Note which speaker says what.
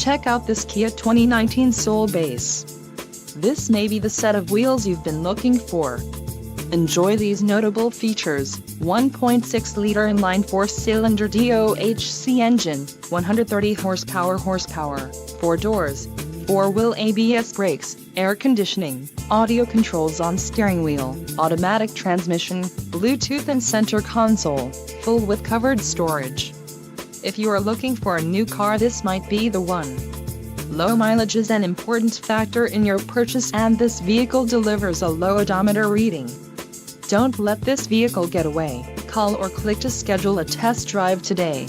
Speaker 1: Check out this Kia 2019 Soul Base. This may be the set of wheels you've been looking for. Enjoy these notable features: 1.6-liter inline four-cylinder DOHC engine, 130 horsepower, 4 doors, 4-wheel ABS brakes, air conditioning, audio controls on steering wheel, automatic transmission, Bluetooth and center console, full with covered storage. If you are looking for a new car, this might be the one. Low mileage is an important factor in your purchase, and this vehicle delivers a low odometer reading. Don't let this vehicle get away. Call or click to schedule a test drive today.